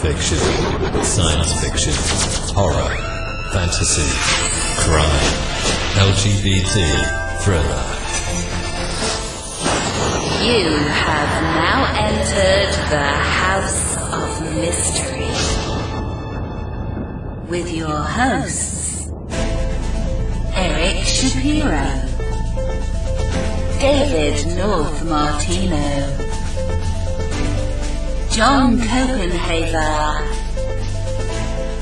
fiction, science fiction, horror, fantasy, crime, LGBT, thriller. You have now entered the House of Mystery with your hosts, Eric Shapiro, David North Martino, John Copenhaver,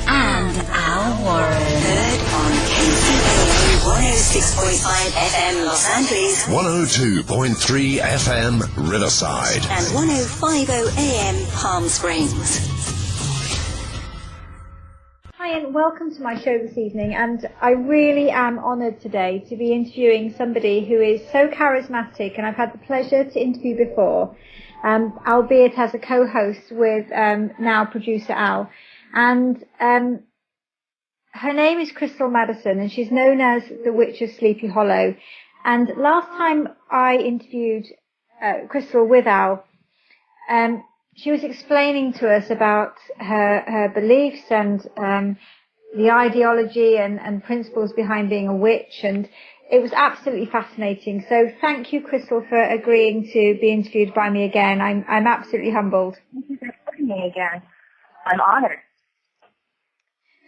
and Al Warren. Heard on KCAA 106.5 FM Los Angeles, 102.3 FM Riverside, and 105.0 AM Palm Springs. Hi and welcome to my show this evening, and I really am honoured today to be interviewing somebody who is so charismatic, and I've had the pleasure to interview before, albeit as a co-host with now producer Al, and her name is Krystal Madison, and she's known as the Witch of Sleepy Hollow. And last time I interviewed Krystal with Al, she was explaining to us about her beliefs and the ideology and principles behind being a witch, and it was absolutely fascinating. So thank you, Krystal, for agreeing to be interviewed by me again. I'm absolutely humbled. Thank you for having me again. I'm honored.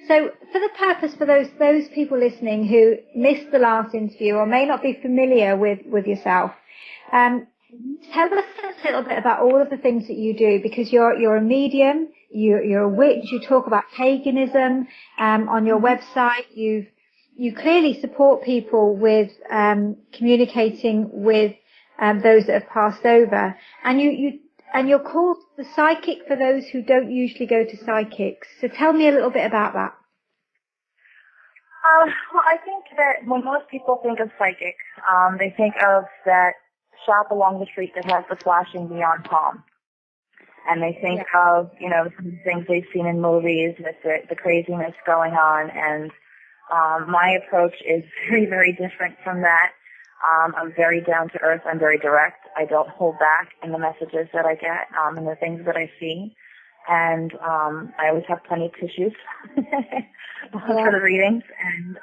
So for the purpose for those people listening who missed the last interview or may not be familiar with yourself, tell us a little bit about all of the things that you do, because you're a medium, you're a witch, you talk about paganism on your website, you clearly support people with communicating with those that have passed over, and you're called the psychic for those who don't usually go to psychics. So tell me a little bit about that. Well, I think that when most people think of psychic, they think of that shop along the street that has the flashing neon palm. And they think of, some things they've seen in movies with the craziness going on. And my approach is very, very different from that. I'm very down to earth. I'm very direct. I don't hold back in the messages that I get and the things that I see. And I always have plenty of tissues for the readings. And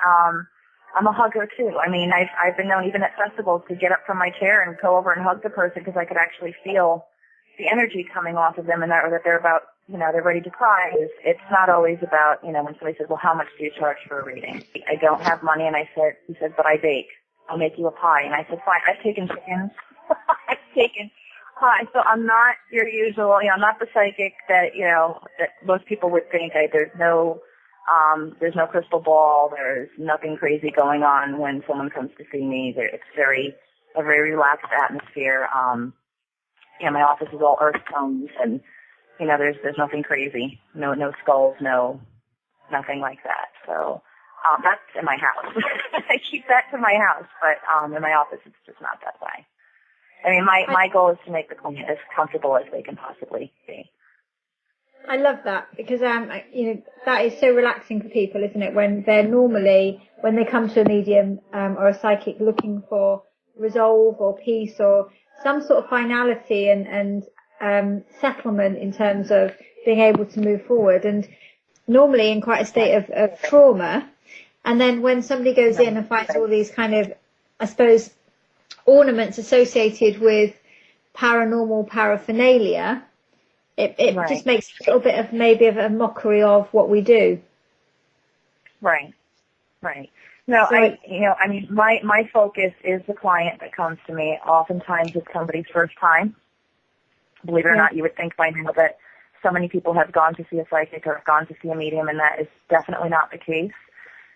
I'm a hugger too. I mean, I've been known even at festivals to get up from my chair and go over and hug the person because I could actually feel the energy coming off of them, and that they're about, they're ready to cry. It's not always about, when somebody says, well, how much do you charge for a reading? I don't have money, and he said, but I bake. I'll make you a pie. And I said, fine. I've taken chickens. I've taken pie. So I'm not your usual, I'm not the psychic that, that most people would think. There's no crystal ball. There's nothing crazy going on when someone comes to see me. It's a very relaxed atmosphere. My office is all earth tones, and, there's nothing crazy. No skulls, nothing like that. So, that's in my house. I keep that to my house, but, in my office it's just not that way. I mean, my goal is to make the client as comfortable as they can possibly be. I love that, because that is so relaxing for people, isn't it? When they come to a medium or a psychic looking for resolve or peace or some sort of finality and settlement in terms of being able to move forward, and normally in quite a state of trauma. And then when somebody goes in and finds all these kind of, I suppose, ornaments associated with paranormal paraphernalia, it just makes a little bit of maybe of a mockery of what we do. Right. No, so my focus is the client that comes to me. Oftentimes it's somebody's first time. Believe it or not, you would think by now that so many people have gone to see a psychic or have gone to see a medium, and that is definitely not the case.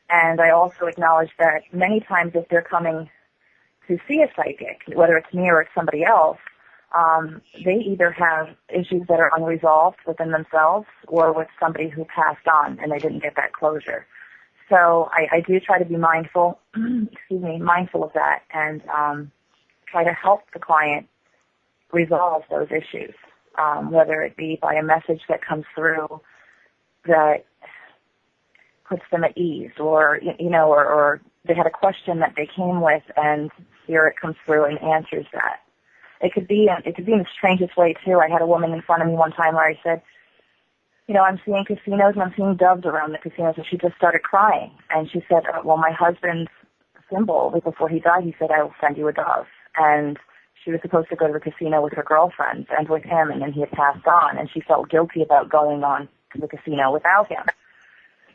And I also acknowledge that many times if they're coming to see a psychic, whether it's me or it's somebody else, they either have issues that are unresolved within themselves or with somebody who passed on and they didn't get that closure. So I do try to be mindful of that, and try to help the client resolve those issues, whether it be by a message that comes through that puts them at ease, or they had a question that they came with, and Spirit comes through and answers that. It could be in the strangest way too. I had a woman in front of me one time where I said, I'm seeing casinos and I'm seeing doves around the casinos, and she just started crying. And she said, well, my husband's symbol, before he died, he said, I will send you a dove. And she was supposed to go to the casino with her girlfriends and with him, and then he had passed on, and she felt guilty about going on to the casino without him.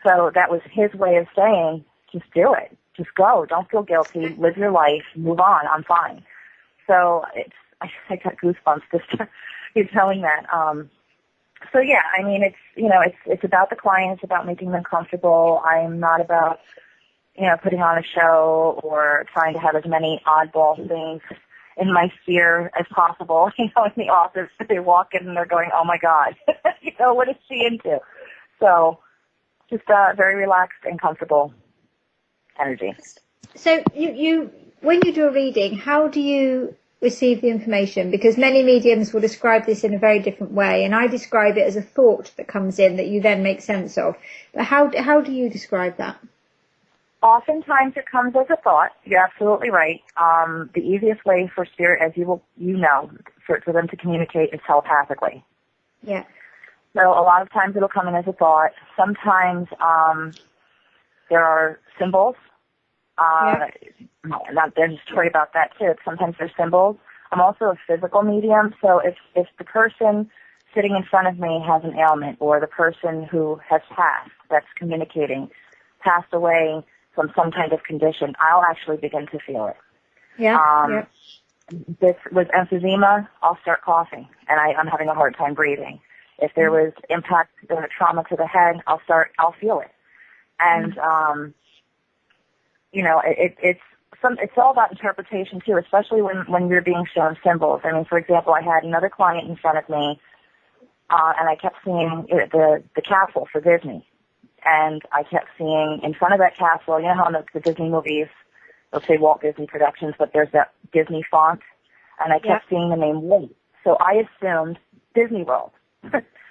So that was his way of saying, just do it. Just go. Don't feel guilty. Live your life. Move on. I'm fine. So I got goosebumps just you telling that. So yeah, I mean, it's about the client. It's about making them comfortable. I'm not about, putting on a show or trying to have as many oddball things in my sphere as possible. In the office, they walk in and they're going, oh my God, what is she into? So just very relaxed and comfortable energy. So you when you do a reading, how do you receive the information? Because many mediums will describe this in a very different way, and I describe it as a thought that comes in that you then make sense of. But how do you describe that? Oftentimes it comes as a thought. You're absolutely right. The easiest way for spirit, as for them to communicate is telepathically. Yeah. So a lot of times it'll come in as a thought. Sometimes there are symbols. There's a story about that too. Sometimes there's symbols. I'm also a physical medium, so if the person sitting in front of me has an ailment, or the person who has passed that's communicating passed away from some kind of condition, I'll actually begin to feel it. Yeah. This with emphysema, I'll start coughing, and I'm having a hard time breathing. If there was impact or trauma to the head, I'll feel it. And it's all about interpretation too, especially when you're being shown symbols. I mean, for example, I had another client in front of me, and I kept seeing the castle for Disney. And I kept seeing in front of that castle, you know how in the Disney movies, they'll say Walt Disney Productions, but there's that Disney font, and I kept seeing the name Walt. So I assumed Disney World.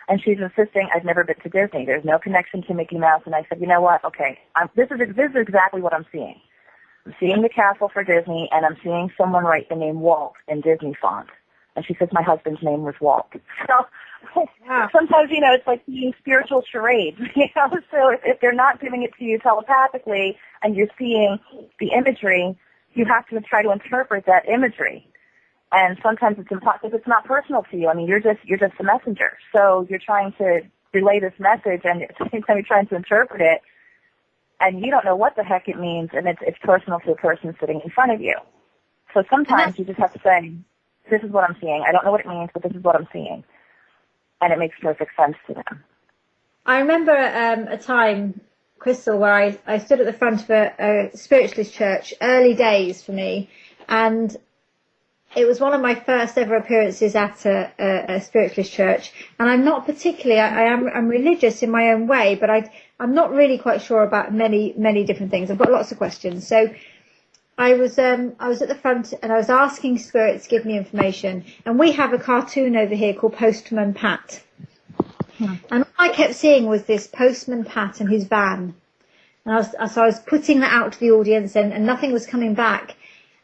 And she's insisting I've never been to Disney. There's no connection to Mickey Mouse. And I said, you know what? Okay, this is exactly what I'm seeing. I'm seeing the castle for Disney, and I'm seeing someone write the name Walt in Disney font. And she says my husband's name was Walt. So sometimes, it's like being spiritual charades. So if they're not giving it to you telepathically and you're seeing the imagery, you have to try to interpret that imagery. And sometimes it's impossible if it's not personal to you. I mean, you're just a messenger. So you're trying to relay this message, and at the same time you're trying to interpret it, and you don't know what the heck it means, and it's personal to the person sitting in front of you. So sometimes you just have to say, this is what I'm seeing. I don't know what it means, but this is what I'm seeing. And it makes perfect sense to them. I remember a time, Krystal, where I stood at the front of a spiritualist church, early days for me, and it was one of my first ever appearances at a spiritualist church. And I'm not particularly, I'm religious in my own way, but I'm not really quite sure about many different things. I've got lots of questions. So I was at the front, and I was asking spirits to give me information. And we have a cartoon over here called Postman Pat. And all I kept seeing was this Postman Pat and his van. And I was putting that out to the audience, and nothing was coming back.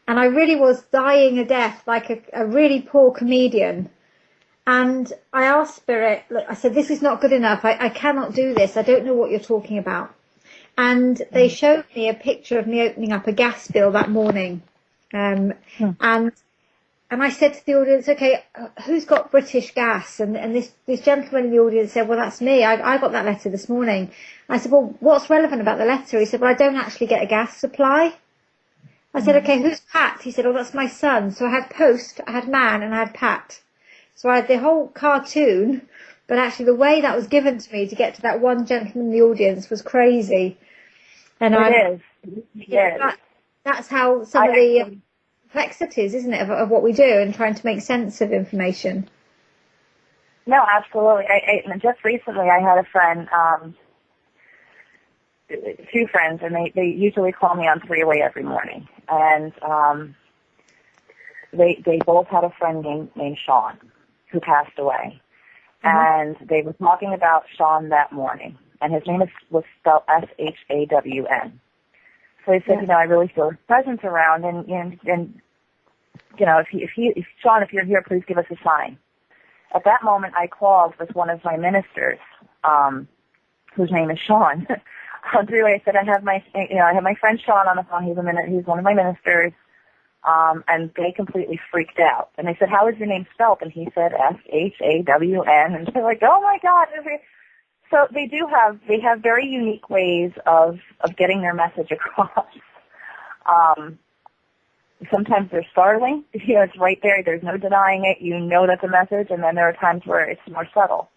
And I really was dying a death, like a really poor comedian. And I asked Spirit, look, I said, this is not good enough. I cannot do this. I don't know what you're talking about. And they showed me a picture of me opening up a gas bill that morning. And I said to the audience, okay, who's got British gas? And this gentleman in the audience said, well, that's me. I got that letter this morning. I said, well, what's relevant about the letter? He said, well, I don't actually get a gas supply. I said, okay, who's Pat? He said, oh, that's my son. So I had Post, I had Man, and I had Pat. So I had the whole cartoon, but actually the way that was given to me to get to that one gentleman in the audience was crazy. And that's how some of the complexities, isn't it, of what we do and trying to make sense of information. No, absolutely. Just recently I had a friend, two friends, and they usually call me on three-way every morning. And they both had a friend named Sean who passed away. And they were talking about Sean that morning. And his name was spelled S-H-A-W-N. So he said, I really feel his presence around. And if Sean, if you're here, please give us a sign. At that moment, I called with one of my ministers whose name is Sean. Anyway, I said I have my friend Sean on the phone. He's one of my ministers, and they completely freaked out. And I said, "How is your name spelled?" And he said SHAWN. And they're like, "Oh my God!" So they have very unique ways of getting their message across. Sometimes they're startling. It's right there. There's no denying it. You know that's a message. And then there are times where it's more subtle.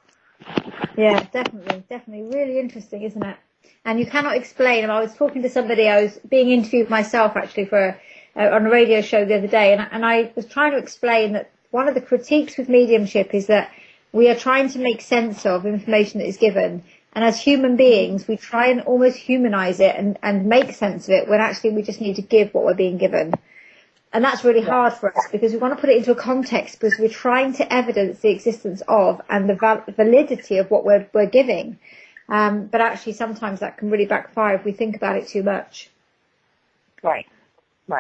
Yeah, definitely. Really interesting, isn't it? And you cannot explain. I was talking to somebody, I was being interviewed myself actually on a radio show the other day, and I was trying to explain that one of the critiques with mediumship is that we are trying to make sense of information that is given. And as human beings, we try and almost humanize it and make sense of it when actually we just need to give what we're being given. And that's really hard for us because we want to put it into a context because we're trying to evidence the existence of and the validity of what we're giving. But actually sometimes that can really backfire if we think about it too much. Right.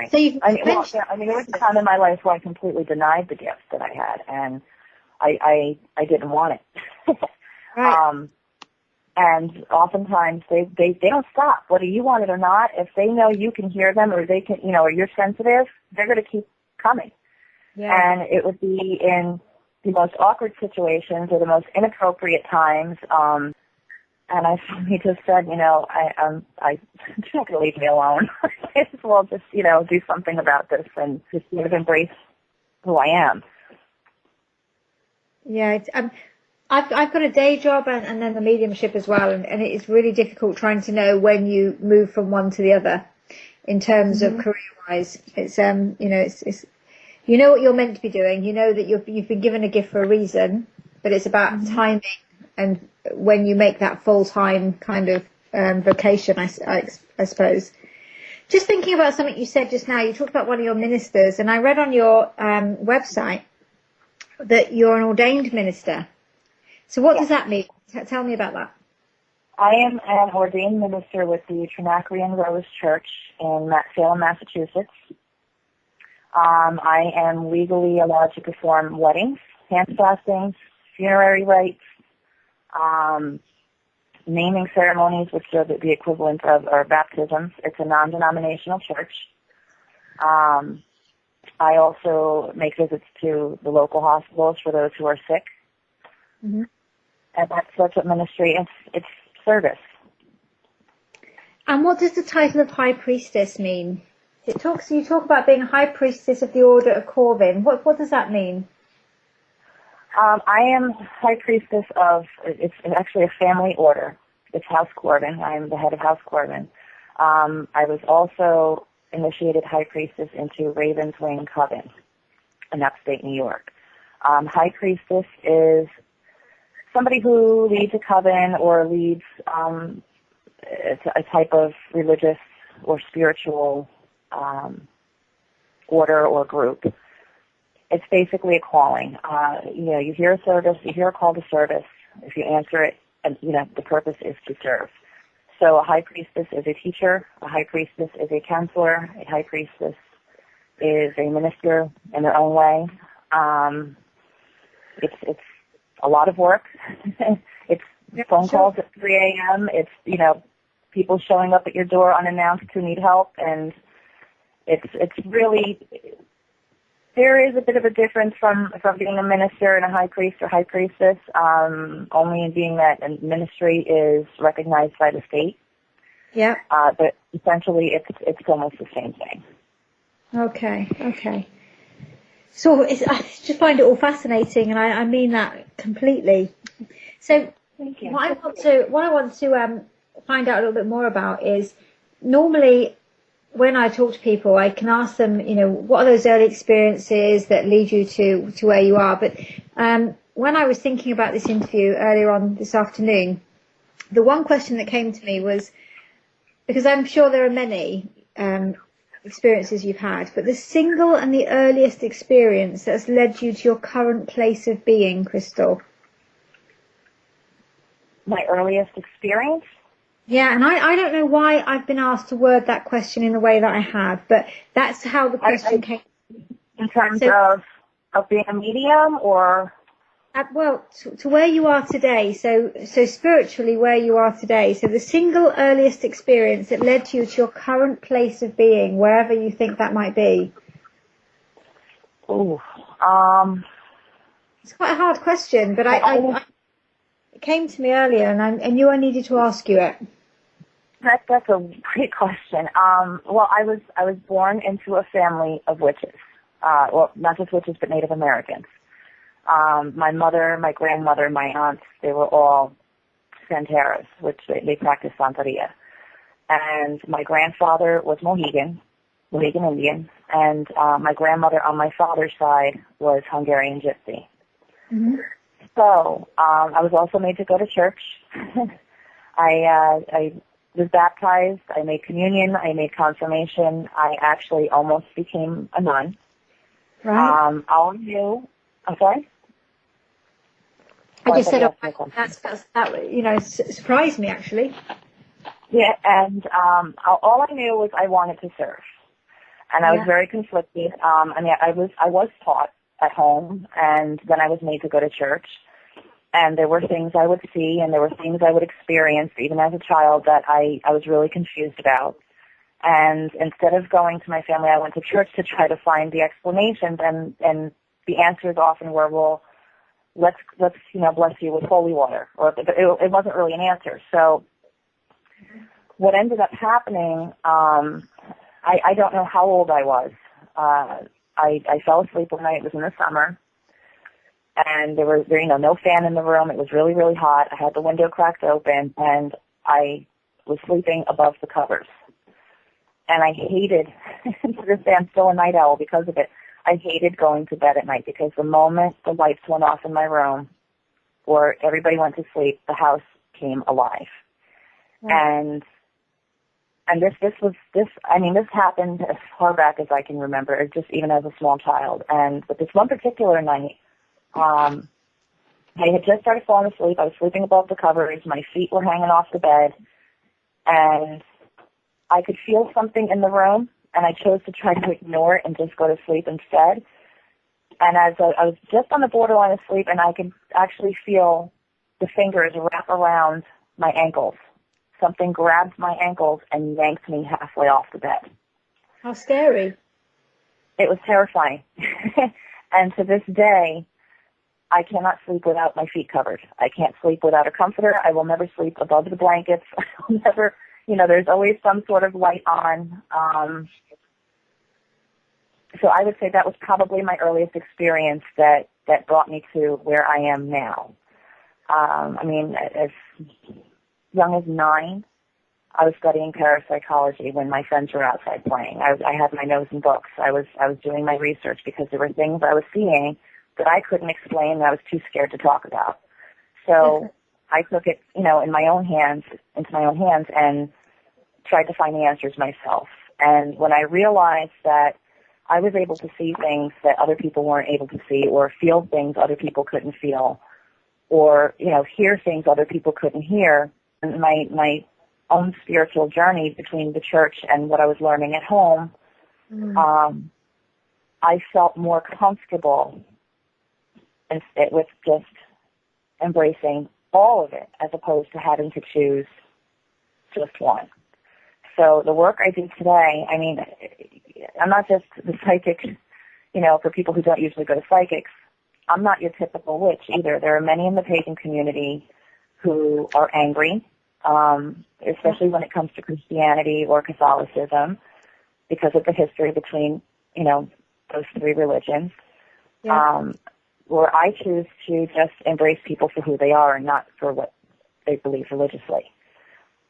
So there was a time in my life where I completely denied the gifts that I had, and I didn't want it. Right. And oftentimes they don't stop, whether you want it or not. If they know you can hear them or they can, or you're sensitive, they're going to keep coming. Yeah. And it would be in the most awkward situations or the most inappropriate times. And I finally just said, I'm not going to leave me alone. As well, just do something about this and just sort of embrace who I am. Yeah, I've got a day job and then the mediumship as well, and it is really difficult trying to know when you move from one to the other in terms of career-wise. It's it's you know what you're meant to be doing. You know that you've been given a gift for a reason, but it's about timing and when you make that full-time kind of vocation, I suppose. Just thinking about something you said just now, you talked about one of your ministers, and I read on your website that you're an ordained minister. So what does that mean? Tell me about that. I am an ordained minister with the Trinacrian Rose Church in Salem, Massachusetts. I am legally allowed to perform weddings, hand fastings, funerary rites, naming ceremonies, which are the equivalent of our baptisms. It's a non-denominational church. I also make visits to the local hospitals for those who are sick. Mm-hmm. And that's what ministry is. It's service. And what does the title of High Priestess mean? You talk about being a High Priestess of the Order of Corvin. What does that mean? I am High Priestess of, it's actually a family order. It's House Corvin. I am the head of House Corvin. I was also initiated High Priestess into Raven's Wing Coven in upstate New York. High Priestess is somebody who leads a coven or leads a type of religious or spiritual order or group. It's basically a calling. You hear a service, you hear a call to service. If you answer it, and the purpose is to serve. So a high priestess is a teacher, a high priestess is a counselor, a high priestess is a minister in their own way. It's a lot of work. It's phone calls at 3 a.m. It's, people showing up at your door unannounced who need help, and it's really, there is a bit of a difference from being a minister and a high priest or high priestess, only in being that a ministry is recognized by the state. Yeah. But essentially it's almost the same thing. Okay. So I just find it all fascinating, and I mean that completely. So Thank you. what I want to find out a little bit more about is, normally when I talk to people, I can ask them, what are those early experiences that lead you to where you are? But when I was thinking about this interview earlier on this afternoon, the one question that came to me was, because I'm sure there are many experiences you've had, but the single and the earliest experience that's led you to your current place of being, Krystal. My earliest experience? Yeah, and I don't know why I've been asked to word that question in the way that I have, but that's how the question came. In terms of being a medium, or? Well, to where you are today, so spiritually where you are today, so the single earliest experience that led you to your current place of being, wherever you think that might be. Ooh, it's quite a hard question, but it came to me earlier, and I knew I needed to ask you it. That's a great question. Well, I was born into a family of witches. Well, not just witches, but Native Americans. My mother, my grandmother, my aunts, they were all Santeras, which they practiced Santeria. And my grandfather was Mohegan Indian, and my grandmother on my father's side was Hungarian Gypsy. Mm-hmm. So I was also made to go to church. I was baptized. I made communion. I made confirmation. I actually almost became a nun. Right. All I knew. I'm sorry. I just said that surprised me actually. Yeah, and all I knew was I wanted to serve, and I was very conflicted. I was taught at home, and then I was made to go to church, and there were things I would see, and there were things I would experience, even as a child, that I was really confused about. And instead of going to my family, I went to church to try to find the explanations, and the answers often were, well, let's bless you with holy water, or it wasn't really an answer. So what ended up happening, I don't know how old I was. I fell asleep one night. It was in the summer, and there was no fan in the room. It was really, really hot. I had the window cracked open, and I was sleeping above the covers. And I hated, to this day I'm still a night owl because of it, I hated going to bed at night, because the moment the lights went off in my room or everybody went to sleep, the house came alive. Mm. And this happened as far back as I can remember, just even as a small child. But this one particular night, I had just started falling asleep. I was sleeping above the covers. My feet were hanging off the bed, and I could feel something in the room, and I chose to try to ignore it and just go to sleep instead. And as I was just on the borderline of sleep, and I could actually feel the fingers wrap around my ankles. Something grabbed my ankles and yanked me halfway off the bed. How scary. It was terrifying. And to this day, I cannot sleep without my feet covered. I can't sleep without a comforter. I will never sleep above the blankets. I'll never, there's always some sort of light on. So I would say that was probably my earliest experience that brought me to where I am now. As young as 9, I was studying parapsychology when my friends were outside playing. I had my nose in books. I was doing my research because there were things I was seeing that I couldn't explain, and I was too scared to talk about. So I took it, into my own hands, and tried to find the answers myself. And when I realized that I was able to see things that other people weren't able to see, or feel things other people couldn't feel, or, hear things other people couldn't hear, and my own spiritual journey between the church and what I was learning at home, I felt more comfortable with just embracing all of it, as opposed to having to choose just one. So the work I do today, I'm not just the psychic, for people who don't usually go to psychics. I'm not your typical witch either. There are many in the pagan community who are angry, especially when it comes to Christianity or Catholicism, because of the history between, those three religions. Yeah. Where I choose to just embrace people for who they are and not for what they believe religiously.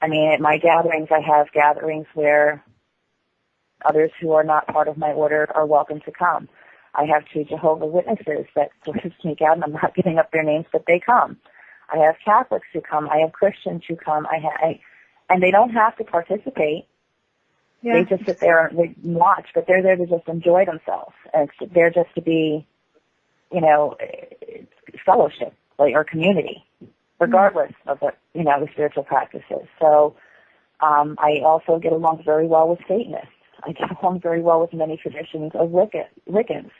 At my gatherings, I have gatherings where others who are not part of my order are welcome to come. I have 2 Jehovah's Witnesses that sort of sneak out, and I'm not giving up their names, but they come. I have Catholics who come. I have Christians who come. And they don't have to participate. Yeah. They just sit there and watch, but they're there to just enjoy themselves. And they're just to be, fellowship or community, regardless of what, the spiritual practices. So I also get along very well with Satanists. I get along very well with many traditions of Wiccans.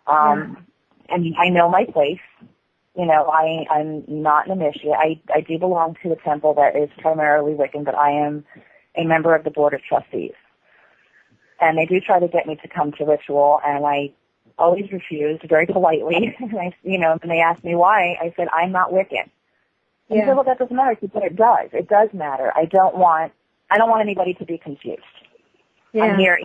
And I know my place, I'm not an initiate. I do belong to a temple that is primarily Wiccan, but I am a member of the Board of Trustees. And they do try to get me to come to ritual, and I always refused very politely. And when they asked me why, I said, I'm not Wiccan. And they said, well, that doesn't matter. But it does. It does matter. I don't want anybody to be confused. Yeah. I'm here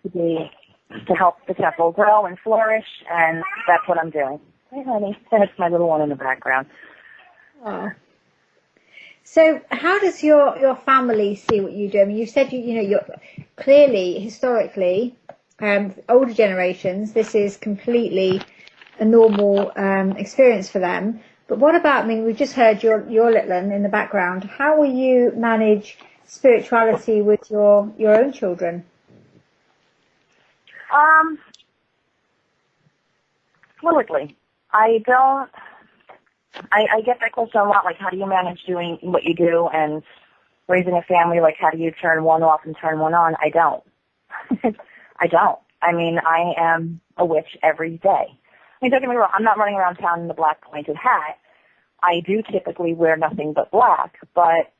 to help the temple grow and flourish, and that's what I'm doing. Hey, honey. That's my little one in the background. Oh. So how does your family see what you do? I mean, you said you're clearly, historically, older generations, this is completely a normal experience for them. But what about, I mean, we've just heard your little one in the background. How will you manage spirituality with your own children? Fluidly. I get that question a lot, like, how do you manage doing what you do and raising a family? Like, how do you turn one off and turn one on? I don't. I don't. I mean, I am a witch every day. I mean, don't get me wrong, I'm not running around town in a black pointed hat. I do typically wear nothing but black, but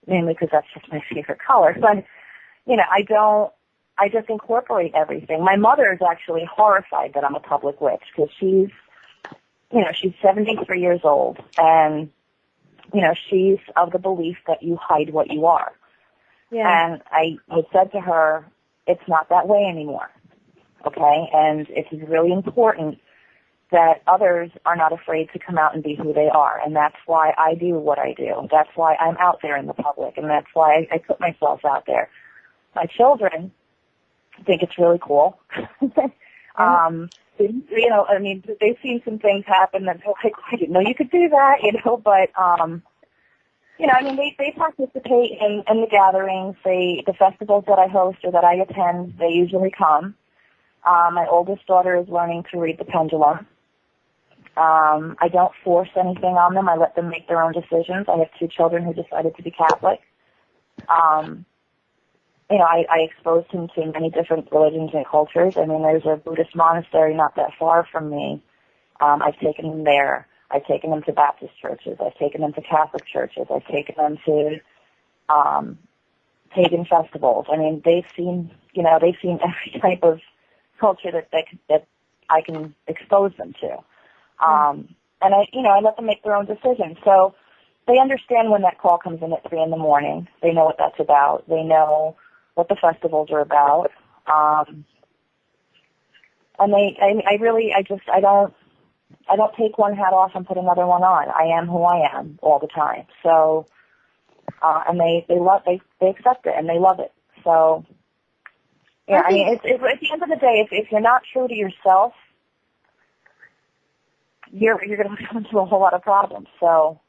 mainly because that's just my favorite color. But, I just incorporate everything. My mother is actually horrified that I'm a public witch because she's 73 years old, and, she's of the belief that you hide what you are. Yeah. And I had said to her, it's not that way anymore, okay? And it's really important that others are not afraid to come out and be who they are, and that's why I do what I do. That's why I'm out there in the public, and that's why I put myself out there. My children think it's really cool. They've seen some things happen that they're like, I didn't know you could do that, but, they participate in the gatherings, the festivals that I host or that I attend, they usually come. My oldest daughter is learning to read the pendulum. I don't force anything on them. I let them make their own decisions. I have 2 children who decided to be Catholic. I exposed him to many different religions and cultures. I mean, there's a Buddhist monastery not that far from me. I've taken him there. I've taken them to Baptist churches. I've taken them to Catholic churches. I've taken them to pagan festivals. I mean, they've seen every type of culture that I can expose them to. And I let them make their own decisions. So they understand when that call comes in at 3 a.m. They know what that's about. They know what the festivals are about. And I don't take one hat off and put another one on. I am who I am all the time. So, and they accept it and they love it. So, yeah, I mean, it's at the end of the day, if you're not true to yourself, you're going to come into a whole lot of problems. So,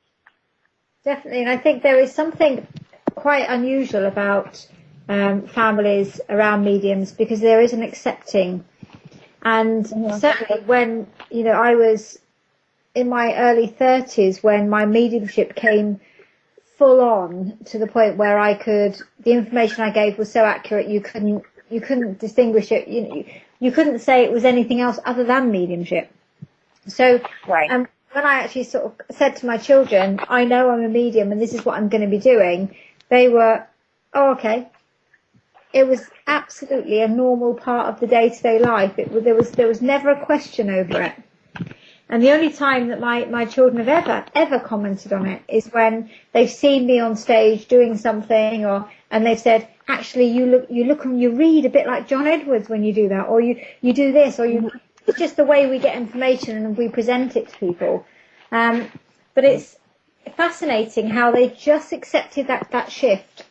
definitely, and I think there is something quite unusual about families around mediums because there is an accepting. And certainly when, I was in my early 30s when my mediumship came full on to the point where the information I gave was so accurate you couldn't distinguish it. You couldn't say it was anything else other than mediumship. So right. When I actually sort of said to my children, I know I'm a medium and this is what I'm going to be doing, they were, oh, okay. It was absolutely a normal part of the day-to-day life. There was never a question over it. And the only time that my children have ever commented on it is when they've seen me on stage doing something, and they've said, actually, you look and you read a bit like John Edwards when you do that, or you do this, or it's just the way we get information and we present it to people. But it's fascinating how they just accepted that shift.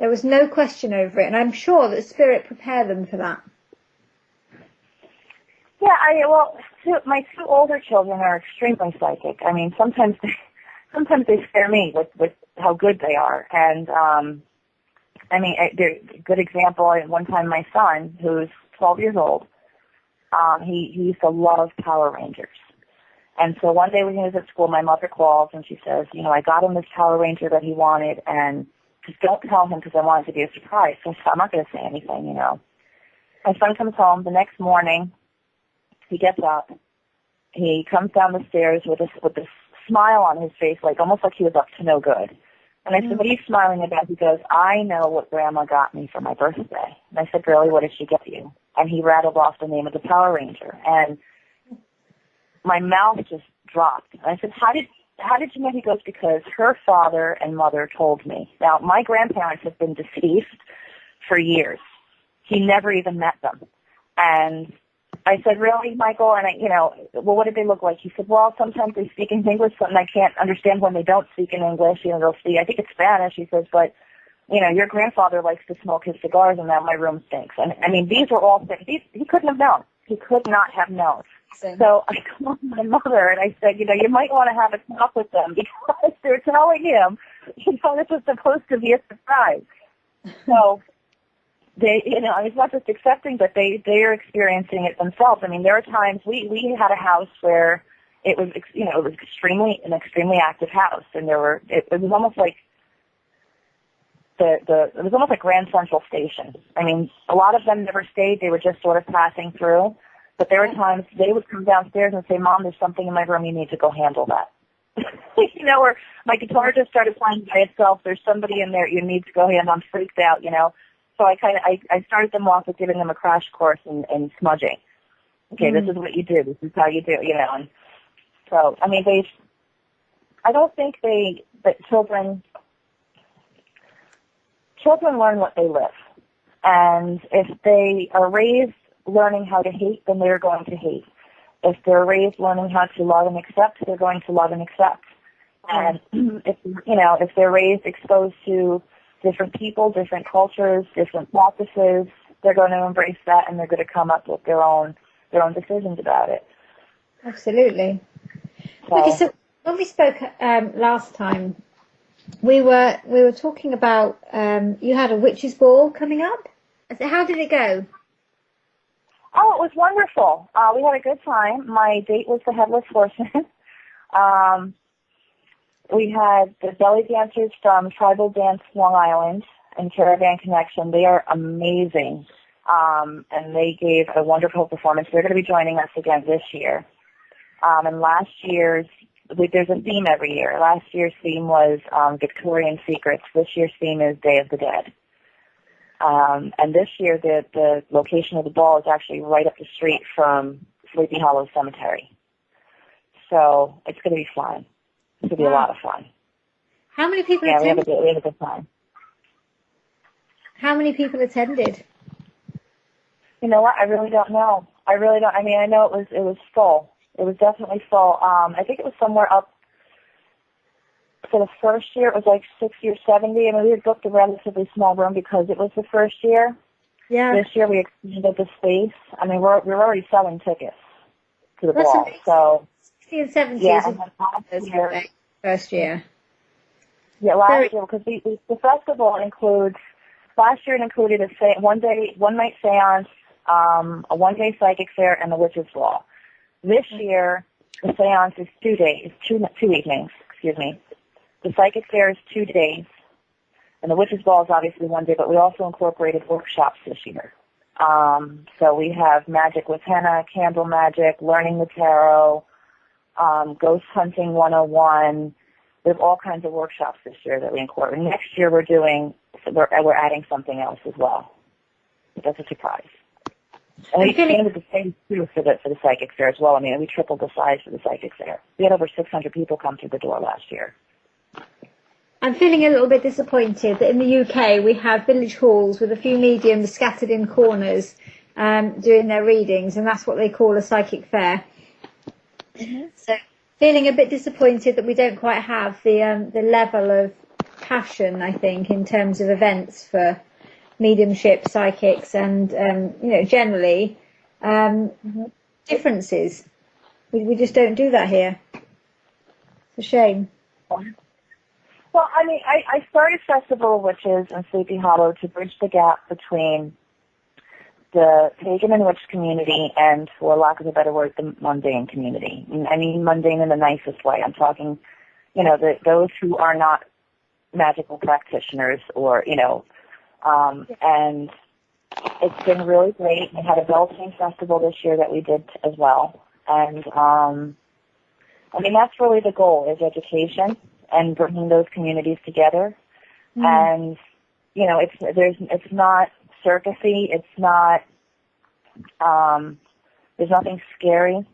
There was no question over it, and I'm sure that Spirit prepared them for that. Yeah, my 2 older children are extremely psychic. I mean, sometimes they scare me with how good they are. And a good example. One time, my son, who's 12 years old, he used to love Power Rangers. And so one day when he was at school, my mother calls and she says, I got him this Power Ranger that he wanted, and just don't tell him because I want it to be a surprise. So I'm not going to say anything, My son comes home the next morning. He gets up. he comes down the stairs with this smile on his face, like almost like he was up to no good. And I said, what are you smiling about? He goes, I know what Grandma got me for my birthday. And I said, really, what did she get you? And he rattled off the name of the Power Ranger. And my mouth just dropped. And I said, how did you know? He goes, because her father and mother told me. Now, my grandparents have been deceased for years. He never even met them. And I said, really, Michael? And well, what did they look like? He said, well, sometimes they speak in English, and I can't understand when they don't speak in English. They'll speak, I think it's Spanish. He says, but, your grandfather likes to smoke his cigars, and now my room stinks. And, these were all things he couldn't have known. He could not have known. So I called my mother, and I said, you might want to have a talk with them, because they're telling him, this was supposed to be a surprise. So they, it's not just accepting, but they are experiencing it themselves. There are times we had a house where it was, it was an extremely active house, and it was almost like it was almost like Grand Central Station. A lot of them never stayed; they were just sort of passing through. But there were times they would come downstairs and say, "Mom, there's something in my room. You need to go handle that." Or my guitar just started playing by itself. There's somebody in there. You need to go handle. I'm freaked out. So I started them off with giving them a crash course in smudging. Okay, This is what you do. This is how you do. And so I don't think that children learn what they live, and if they are raised learning how to hate, then they're going to hate. If they're raised learning how to love and accept, they're going to love and accept. And if they're raised exposed to different people, different cultures, different practices, they're going to embrace that, and they're going to come up with their own decisions about it. Absolutely. So when we spoke last time, we were talking about you had a witches' ball coming up. How did it go? Oh, it was wonderful. We had a good time. My date was the Headless Horseman. We had the belly dancers from Tribal Dance Long Island and Caravan Connection. They are amazing, and they gave a wonderful performance. They're going to be joining us again this year. And last year's, there's a theme every year. Last year's theme was Victorian Secrets. This year's theme is Day of the Dead. And this year, the location of the ball is actually right up the street from Sleepy Hollow Cemetery. So it's going to be fun. It's going to be a lot of fun. How many people attended? We had a good time. How many people attended? You know what? I really don't know. I know it was full. It was definitely full. I think it was somewhere up for the first year. It was like 60 or 70. We had booked a relatively small room because it was the first year. Yeah. This year we expanded the space. We're already selling tickets to the ball. Amazing. So 60 and 70 is first year. Yeah, last year, because the festival includes, last year it included a one night seance, a one-day psychic fair, and the witches' ball. This year, the seance is 2 days, two evenings, excuse me. The psychic fair is 2 days, and the witches' ball is obviously 1 day, but we also incorporated workshops this year. So we have magic with henna, candle magic, learning the tarot, ghost hunting 101. There's all kinds of workshops this year that we incorporate. Next year we're adding something else as well. That's a surprise. And we expanded the space too for the psychic fair as well. We tripled the size for the psychic fair. We had over 600 people come through the door last year. I'm feeling a little bit disappointed that in the UK we have village halls with a few mediums scattered in corners doing their readings, and that's what they call a psychic fair. Mm-hmm. So feeling a bit disappointed that we don't quite have the level of passion, I think, in terms of events for mediumship, psychics, and generally differences. We just don't do that here. It's a shame. Well, I started Festival of Witches in Sleepy Hollow to bridge the gap between the pagan and witch community and, for lack of a better word, the mundane community. I mean mundane in the nicest way. I'm talking, those who are not magical practitioners or, and it's been really great. We had a Beltane festival this year that we did as well. And, I mean, that's really the goal, is education and bringing those communities together. And, you know, it's not circusy. It's not, there's nothing scary.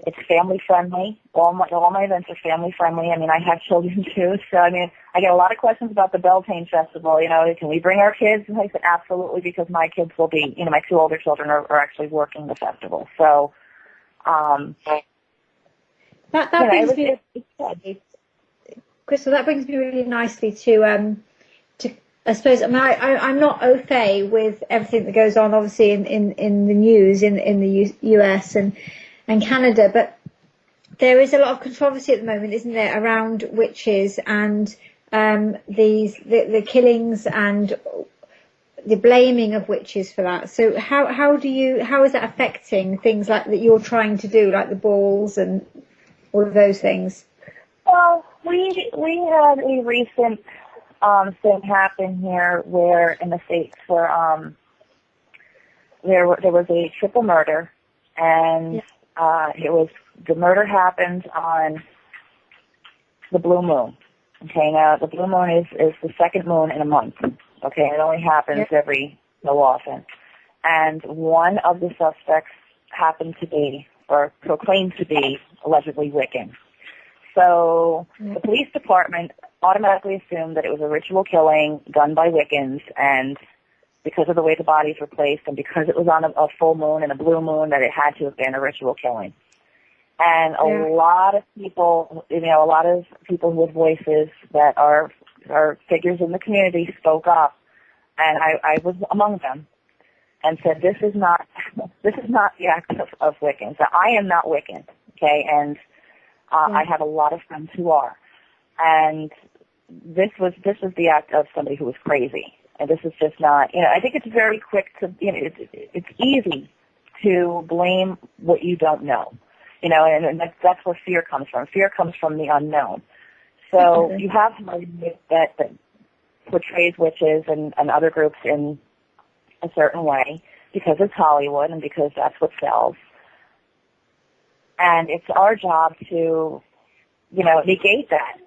It's family friendly. All my events are family friendly. I mean, I have children too, so I mean, I get a lot of questions about the Beltane Festival. You know, can we bring our kids? And I said, absolutely, because my kids will be, you know, my 2 older children are actually working the festival. So, that brings me, Krystal, that brings me really nicely to I suppose, I mean, I'm not au fait with everything that goes on, obviously, in the news in the US and Canada, but there is a lot of controversy at the moment, isn't there, around witches and the killings and the blaming of witches for that. So how is that affecting things like that you're trying to do, like the balls and all of those things? Well, we had a recent thing happen here where in the States where there was a triple murder, and the murder happened on the blue moon. Okay, now the blue moon is the second moon in a month. Okay, it only happens every so often. And one of the suspects happened to be, or proclaimed to be, allegedly Wiccan. So the police department automatically assumed that it was a ritual killing done by Wiccans, and because of the way the bodies were placed and because it was on a full moon and a blue moon, that it had to have been a ritual killing. And a lot of people, you know, a lot of people with voices that are figures in the community spoke up, and I was among them, and said, this is not the act of Wiccans. Now, I am not Wiccan, okay, and I have a lot of friends who are, and this was the act of somebody who was crazy, and this is just not, you know, I think it's very quick to, you know, it's easy to blame what you don't know, you know, and that's where fear comes from. Fear comes from the unknown. So you have somebody that portrays witches and other groups in a certain way because it's Hollywood and because that's what sells. And it's our job to, you know, negate that.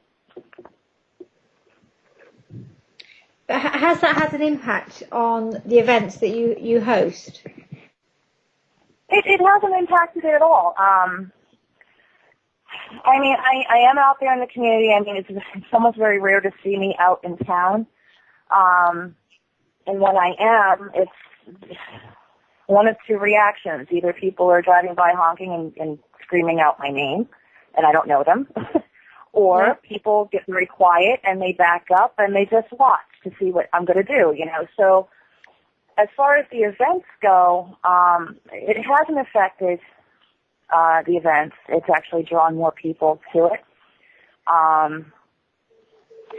But has that had an impact on the events that you host? It hasn't impacted it at all. I mean, I am out there in the community. I mean, it's almost very rare to see me out in town. And when I am, it's one of two reactions. Either people are driving by honking and screaming out my name, and I don't know them, or people get very quiet and they back up and they just watch to see what I'm going to do, you know. So as far as the events go, it hasn't affected the events. It's actually drawn more people to it.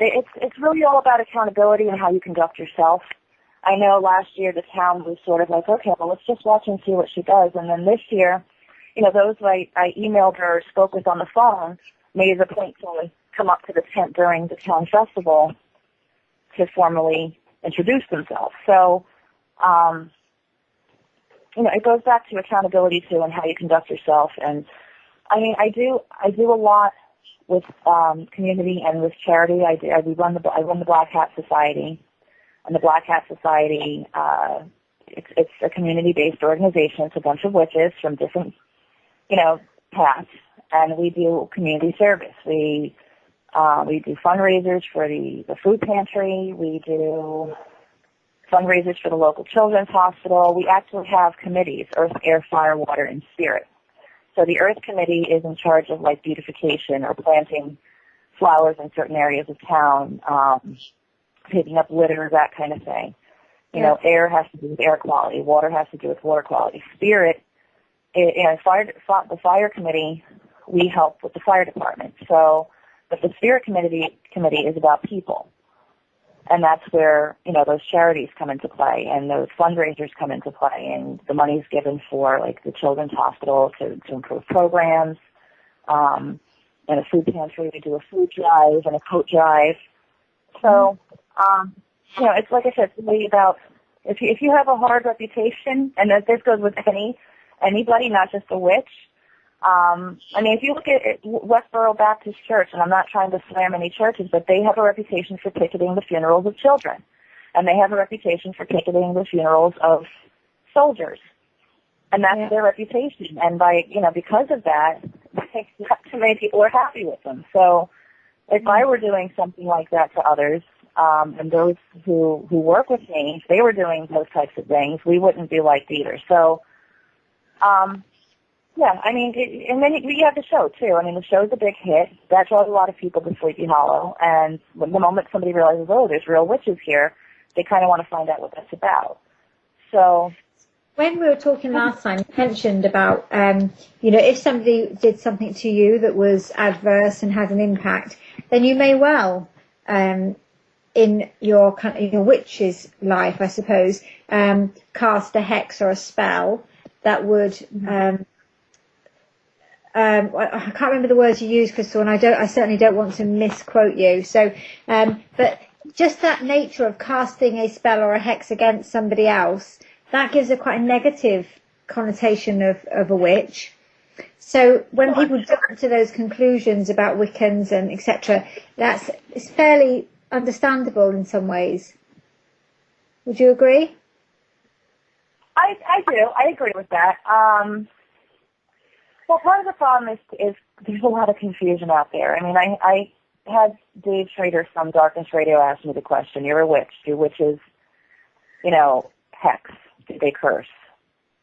It's really all about accountability and how you conduct yourself. I know last year the town was sort of like, okay, well, let's just watch and see what she does. And then this year, you know, those I emailed her or spoke with on the phone made it a point to come up to the tent during the town festival to formally introduce themselves. So, you know, it goes back to accountability too and how you conduct yourself. And I mean, I do a lot with community and with charity. I run the Black Hat Society, and the Black Hat Society it's a community-based organization. It's a bunch of witches from different, you know, paths, and we do community service. We do fundraisers for the food pantry. We do fundraisers for the local children's hospital. We actually have committees: Earth, Air, Fire, Water, and Spirit. So the Earth Committee is in charge of like beautification or planting flowers in certain areas of town, picking up litter, that kind of thing. You know, air has to do with air quality. Water has to do with water quality. Spirit, and the Fire Committee, we help with the fire department. So, but the Spirit Committee is about people. And that's where, you know, those charities come into play and those fundraisers come into play, and the money's given for, like, the children's hospital to improve programs, and a food pantry. We do a food drive and a coat drive. So, you know, it's like I said, it's really about, if you have a hard reputation, and this goes with any anybody, not just a witch. I mean, if you look at Westboro Baptist Church, and I'm not trying to slam any churches, but they have a reputation for picketing the funerals of children. And they have a reputation for picketing the funerals of soldiers. And that's their reputation. And because of that, not too many people are happy with them. So if I were doing something like that to others, and those who work with me, if they were doing those types of things, we wouldn't be liked either. So, yeah, I mean, and then we have the show, too. I mean, the show's a big hit. That draws a lot of people to Sleepy Hollow. And the moment somebody realizes, oh, there's real witches here, they kind of want to find out what that's about. So when we were talking last time, you mentioned about, if somebody did something to you that was adverse and had an impact, then you may well, in your witch's life, I suppose, cast a hex or a spell that would, I can't remember the words you used, Krystal, and I certainly don't want to misquote you. So, but just that nature of casting a spell or a hex against somebody else, that gives quite a negative connotation of a witch. So when people jump to those conclusions about Wiccans and etc., it's fairly understandable in some ways. Would you agree? I do. I agree with that. Well, part of the problem is there's a lot of confusion out there. I mean, I had Dave Schrader from Darkness Radio ask me the question, you're a witch. Do witches, hex? Do they curse?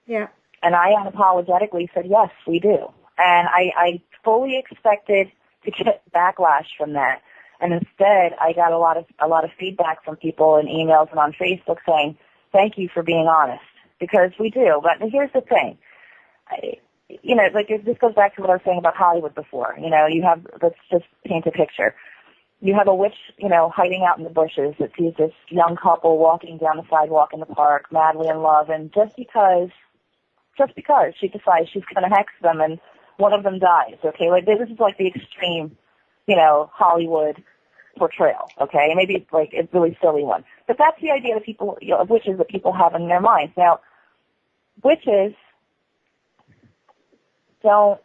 Yeah. And I unapologetically said, yes, we do. And I fully expected to get backlash from that. And instead, I got a lot of feedback from people in emails and on Facebook saying, thank you for being honest, because we do. But here's the thing. This goes back to what I was saying about Hollywood before. Let's just paint a picture. You have a witch, hiding out in the bushes that sees this young couple walking down the sidewalk in the park, madly in love, and just because she decides she's going to hex them and one of them dies, okay? This is like the extreme, Hollywood portrayal, okay? And maybe it's like a really silly one. But that's the idea that people, of witches that people have in their minds. Now, witches don't,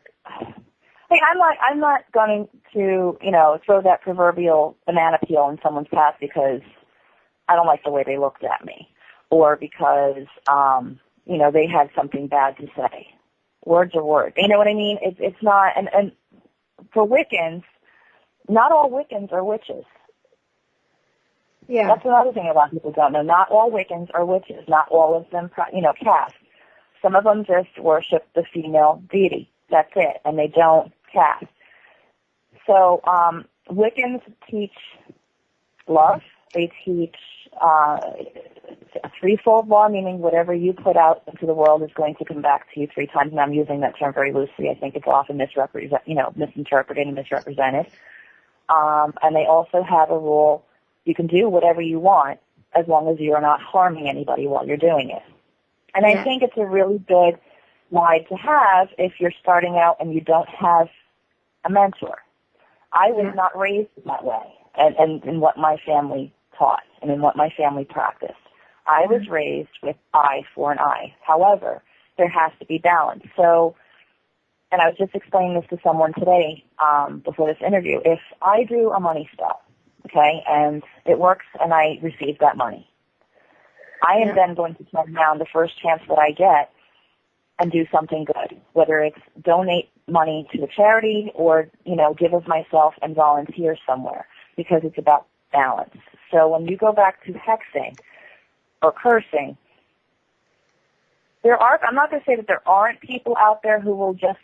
I'm not going to, throw that proverbial banana peel in someone's path because I don't like the way they looked at me, or because, they had something bad to say. Words are words. You know what I mean? It's not, and for Wiccans, not all Wiccans are witches. Yeah. That's another thing a lot of people don't know. Not all Wiccans are witches. Not all of them, cast. Some of them just worship the female deity. That's it. And they don't cast. So, Wiccans teach love. They teach a threefold law, meaning whatever you put out into the world is going to come back to you 3 times. And I'm using that term very loosely. I think it's often misinterpreted and misrepresented. And they also have a rule: you can do whatever you want as long as you are not harming anybody while you're doing it. And I think it's a really good line to have if you're starting out and you don't have a mentor. I was not raised that way, and in what my family taught and in what my family practiced. I was raised with eye for an eye. However, there has to be balance. So, and I was just explaining this to someone today before this interview. If I do a money spell, okay, and it works and I receive that money, I am then going to turn down the first chance that I get and do something good, whether it's donate money to a charity or, give of myself and volunteer somewhere, because it's about balance. So when you go back to hexing or cursing, I'm not going to say that there aren't people out there who will just,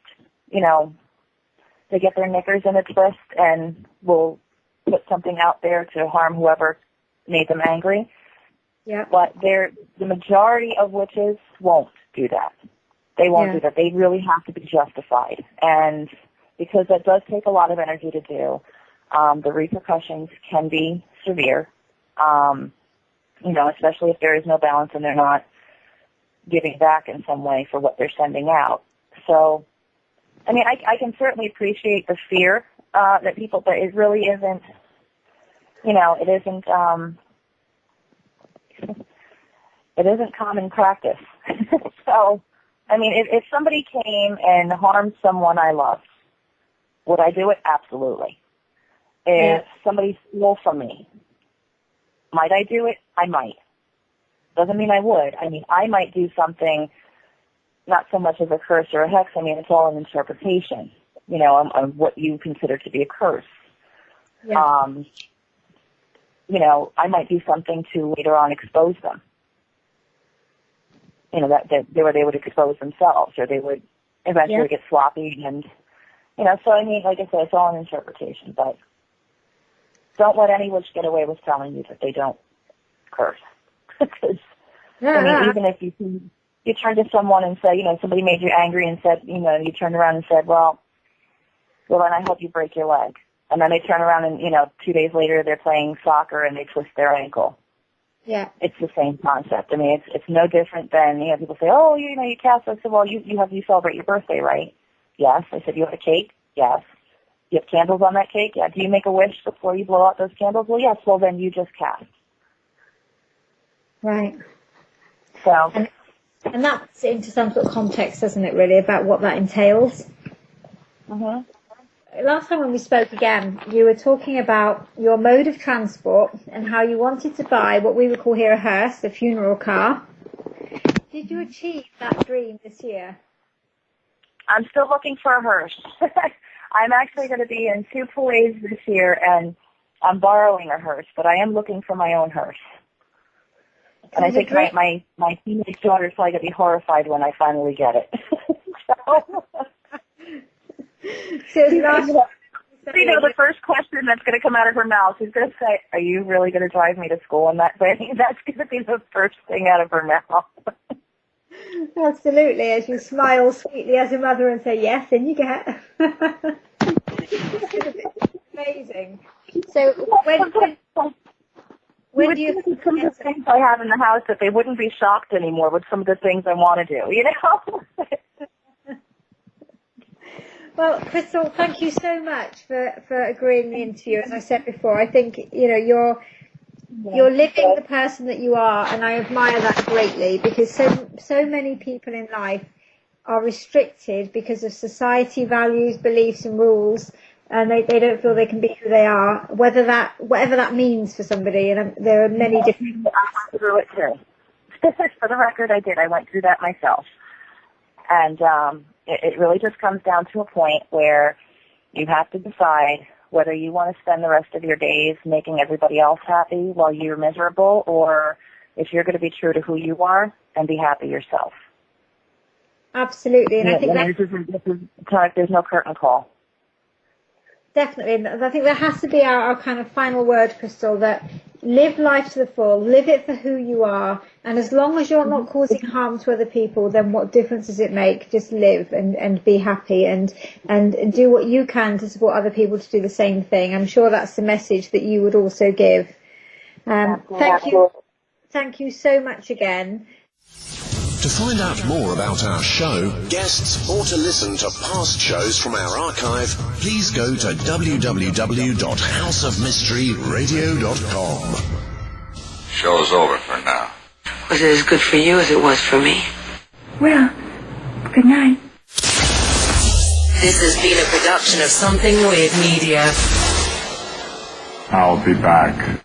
they get their knickers in a twist and will put something out there to harm whoever made them angry. Yeah. But the majority of witches won't do that. They won't do that. They really have to be justified. And because that does take a lot of energy to do, the repercussions can be severe, especially if there is no balance and they're not giving back in some way for what they're sending out. So, I mean, I can certainly appreciate the fear that people, but it really isn't, it isn't common practice. So, I mean, if somebody came and harmed someone I loved, would I do it? Absolutely. If somebody stole from me, might I do it? I might. Doesn't mean I would. I mean, I might do something, not so much as a curse or a hex. I mean, it's all an interpretation, you know, of what you consider to be a curse. Yeah. You know, I might do something to later on expose them. You know, that they would expose themselves, or they would eventually get sloppy, and you know. So I mean, like I said, it's all an interpretation. But don't let any witch get away with telling you that they don't curse. Because I mean, even if you turn to someone and say, you know, somebody made you angry and said, you know, you turned around and said, well, then I hope you break your leg. And then they turn around and, you know, 2 days later they're playing soccer and they twist their ankle. Yeah. It's the same concept. I mean, it's no different than, you know, people say, oh, you know, you Catholic. I said, well, you celebrate your birthday, right? Yes. I said, you have a cake? Yes. You have candles on that cake? Yeah. Do you make a wish before you blow out those candles? Well, yes. Well, then you just cast. Right. So. And that's into some sort of context, doesn't it, really, about what that entails? Mm-hmm. Last time when we spoke again, you were talking about your mode of transport and how you wanted to buy what we would call here a hearse, a funeral car. Did you achieve that dream this year? I'm still looking for a hearse. I'm actually going to be in 2 parades this year, and I'm borrowing a hearse, but I am looking for my own hearse. And I think my teenage daughter is probably going to be horrified when I finally get it. So you know, the first question that's going to come out of her mouth is going to say, are you really going to drive me to school in that thing? That's going to be the first thing out of her mouth. Absolutely, as you smile sweetly as a mother and say, yes, in you get. Amazing. So when do you think some of the things I have in the house that they wouldn't be shocked anymore with some of the things I want to do, you know? Well, Krystal, thank you so much for agreeing the interview. As I said before, I think, you know, you're living the person that you are, and I admire that greatly, because so many people in life are restricted because of society values, beliefs and rules, and they don't feel they can be who they are, whatever that means for somebody. And there are many different. I went through it too. For the record, I did. I went through that myself, and it really just comes down to a point where you have to decide whether you want to spend the rest of your days making everybody else happy while you're miserable, or if you're going to be true to who you are and be happy yourself. Absolutely, and I think there's no curtain call. Definitely, and I think that has to be our kind of final word, Krystal, that live life to the full, live it for who you are, and as long as you're not causing harm to other people, then what difference does it make? Just live and be happy and do what you can to support other people to do the same thing. I'm sure that's the message that you would also give. Thank you so much again. To find out more about our show, guests, or to listen to past shows from our archive, please go to www.houseofmysteryradio.com. Show's over for now. Was it as good for you as it was for me? Well, good night. This has been a production of Something Weird Media. I'll be back.